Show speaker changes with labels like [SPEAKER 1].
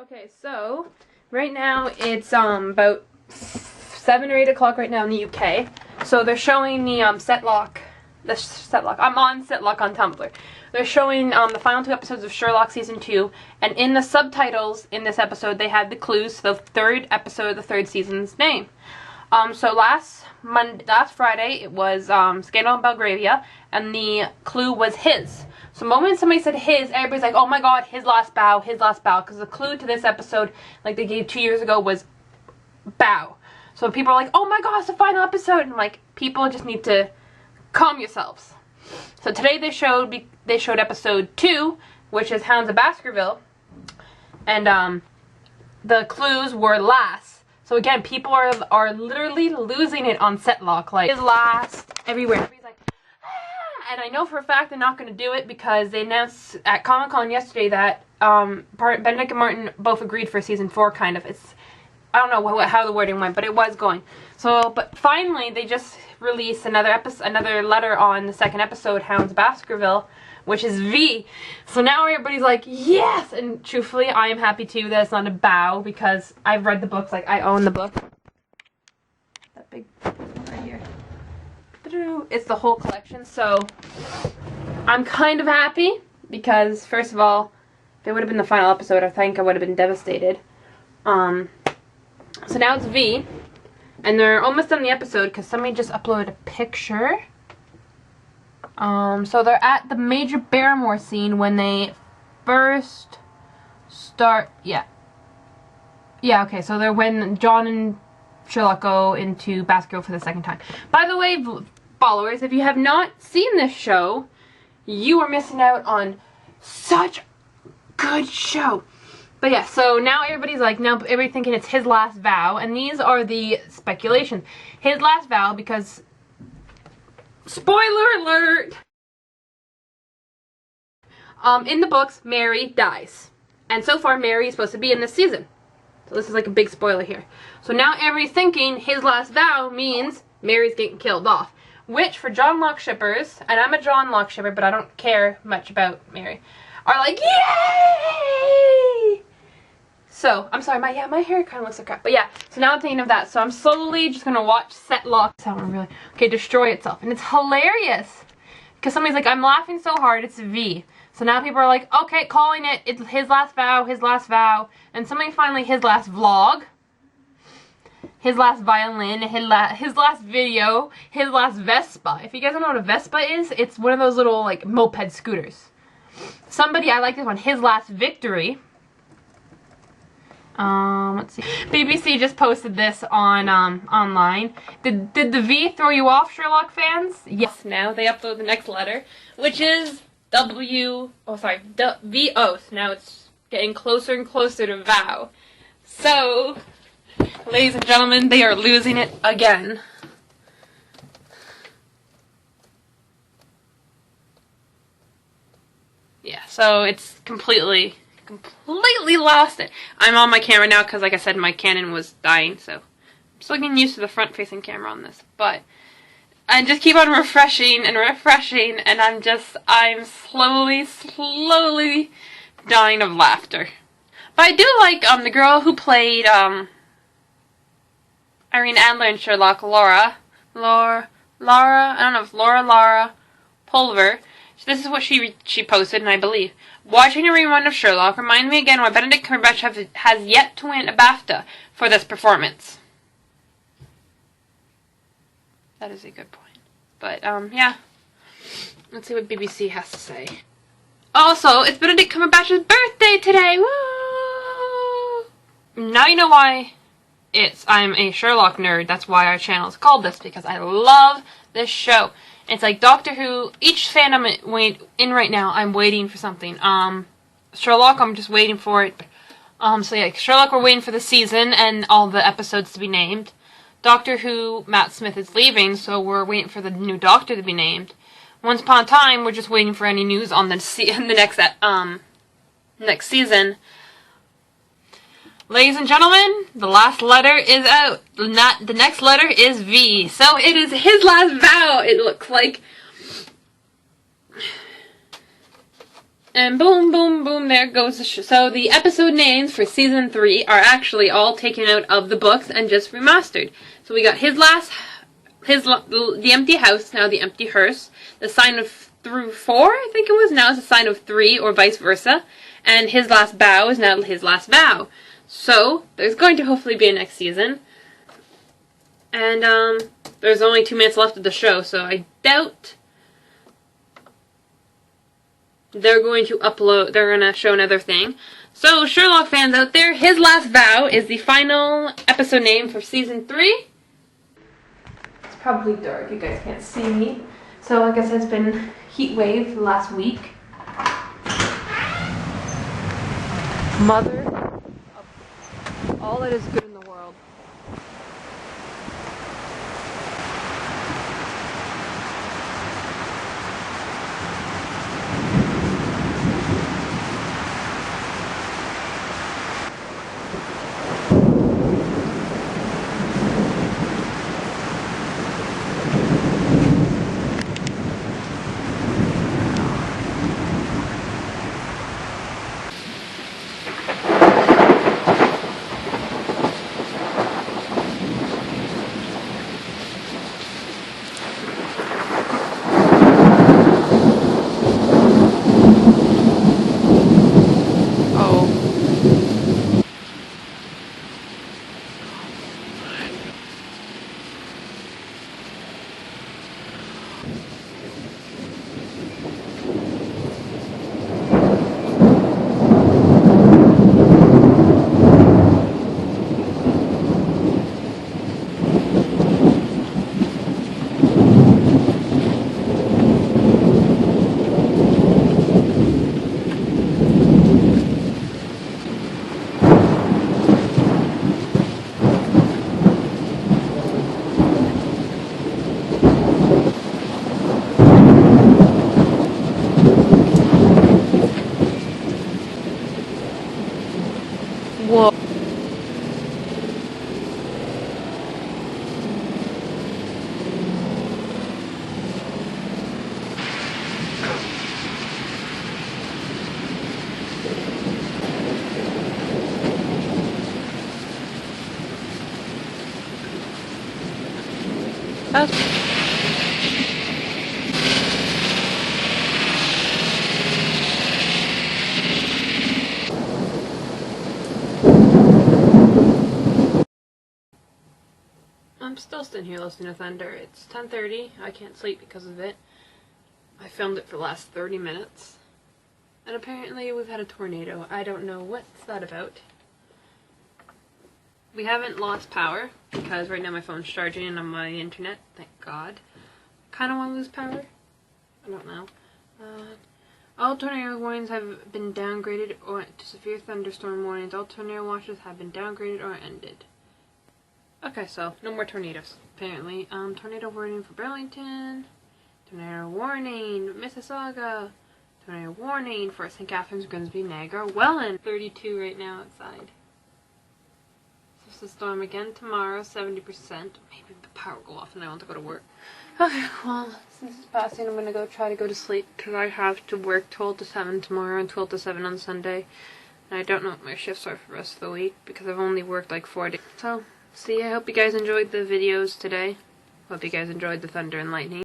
[SPEAKER 1] Okay, so right now it's about 7 or 8 o'clock right now in the UK. So they're showing the Setlock. I'm on Setlock on Tumblr. They're showing the final 2 episodes of Sherlock season 2, and in the subtitles in this episode they had the clues to the 3rd episode of the 3rd season's name. So last Friday it was Scandal in Belgravia, and the clue was his. So the moment somebody said his, everybody's like, oh my god, his last bow, because the clue to this episode, like they gave 2 years ago, was bow. So people are like, oh my god, it's the final episode, and like, people just need to calm yourselves. So today they showed episode 2, which is Hounds of Baskerville, and the clues were last. So again, people are literally losing it on Setlock, like, his last, everywhere. Everybody's like, ah! And I know for a fact they're not going to do it because they announced at Comic-Con yesterday that Benedict and Martin both agreed for season 4, kind of. I don't know how the wording went, but it was going. So, but finally, they just released another letter on the 2nd episode, Hounds of Baskerville, which is V. So now everybody's like, yes! And truthfully, I am happy too that it's not a bow, because I've read the books, like, I own the book. That big right here. It's the whole collection, so I'm kind of happy, because, first of all, if it would have been the final episode, I think I would have been devastated. So now it's V, and they're almost done the episode because somebody just uploaded a picture. So they're at the Major Barrymore scene when they first start, yeah, okay, so they're when John and Sherlock go into Baskerville for the 2nd time. By the way, followers, if you have not seen this show, you are missing out on such a good show. But yeah, so now everybody's thinking it's his last vow, and these are the speculations. His last vow, because, spoiler alert! In the books, Mary dies. And so far, Mary is supposed to be in this season. So this is like a big spoiler here. So now everybody's thinking his last vow means Mary's getting killed off. Which, for John Locke shippers, and I'm a John Locke shipper, but I don't care much about Mary, are like, yay! So, I'm sorry, my hair kind of looks like crap. But yeah, so now I'm thinking of that. So I'm slowly just going to watch Setlock destroy itself. And it's hilarious. Because somebody's like, I'm laughing so hard, it's V. So now people are like, okay, calling it, it's his last vow, his last vow. And somebody finally, his last vlog, his last violin, his last video, his last Vespa. If you guys don't know what a Vespa is, it's one of those little, like, moped scooters. Somebody, I like this one, his last victory. Let's see. BBC just posted this on online. Did the V throw you off, Sherlock fans? Yes. Now they upload the next letter, which is VO. So now it's getting closer and closer to vow. So, ladies and gentlemen, they are losing it again. Yeah, so it's completely lost it. I'm on my camera now because, like I said, my Canon was dying, so I'm still getting used to the front-facing camera on this. But I just keep on refreshing, and I'm slowly dying of laughter. But I do like the girl who played Irene Adler in Sherlock, Laura, I don't know if Laura Pulver. This is what she posted, and I believe. Watching a rerun of Sherlock reminds me again why Benedict Cumberbatch has yet to win a BAFTA for this performance. That is a good point. But, yeah. Let's see what BBC has to say. Also, it's Benedict Cumberbatch's birthday today! Woo! Now you know why I'm a Sherlock nerd. That's why our channel is called this, because I love this show. It's like Doctor Who. Each fan I'm in right now, I'm waiting for something. Sherlock, I'm just waiting for it. So yeah, Sherlock, we're waiting for the season and all the episodes to be named. Doctor Who, Matt Smith is leaving, so we're waiting for the new Doctor to be named. Once Upon a Time, we're just waiting for any news on the next season. Ladies and gentlemen, the last letter is out. The next letter is V. So it is his last vow, it looks like. And boom, boom, boom, there goes the so the episode names for season 3 are actually all taken out of the books and just remastered. So we got the empty house, now the empty hearse. The sign of through 4, I think it was, now it's a sign of 3, or vice versa. And his last bow is now his last vow. So there's going to hopefully be a next season. And there's only 2 minutes left of the show, so I doubt they're going to show another thing. So, Sherlock fans out there, his last vow is the final episode name for season 3. It's probably dark, you guys can't see me. So, like I said, it's been heat wave the last week. Mother of all that is good in the world. Whoa. I'm still sitting here listening to thunder. It's 10:30. I can't sleep because of it. I filmed it for the last 30 minutes. And apparently we've had a tornado. I don't know what's that about. We haven't lost power because right now my phone's charging on my internet. Thank God. Kind of want to lose power. I don't know. All tornado warnings have been downgraded or to severe thunderstorm warnings. All tornado watches have been downgraded or ended. Okay, so no more tornadoes, apparently. Tornado warning for Burlington. Tornado warning, Mississauga. Tornado warning for St. Catharines, Grimsby, Niagara, Welland. 32 right now outside. Supposed to storm again tomorrow, 70%. Maybe the power will go off and I want to go to work. Okay, well, since it's passing, I'm gonna try to go to sleep because I have to work 12 to 7 tomorrow and 12 to 7 on Sunday. And I don't know what my shifts are for the rest of the week because I've only worked like 4 days. So, see, I hope you guys enjoyed the videos today. Hope you guys enjoyed the thunder and lightning.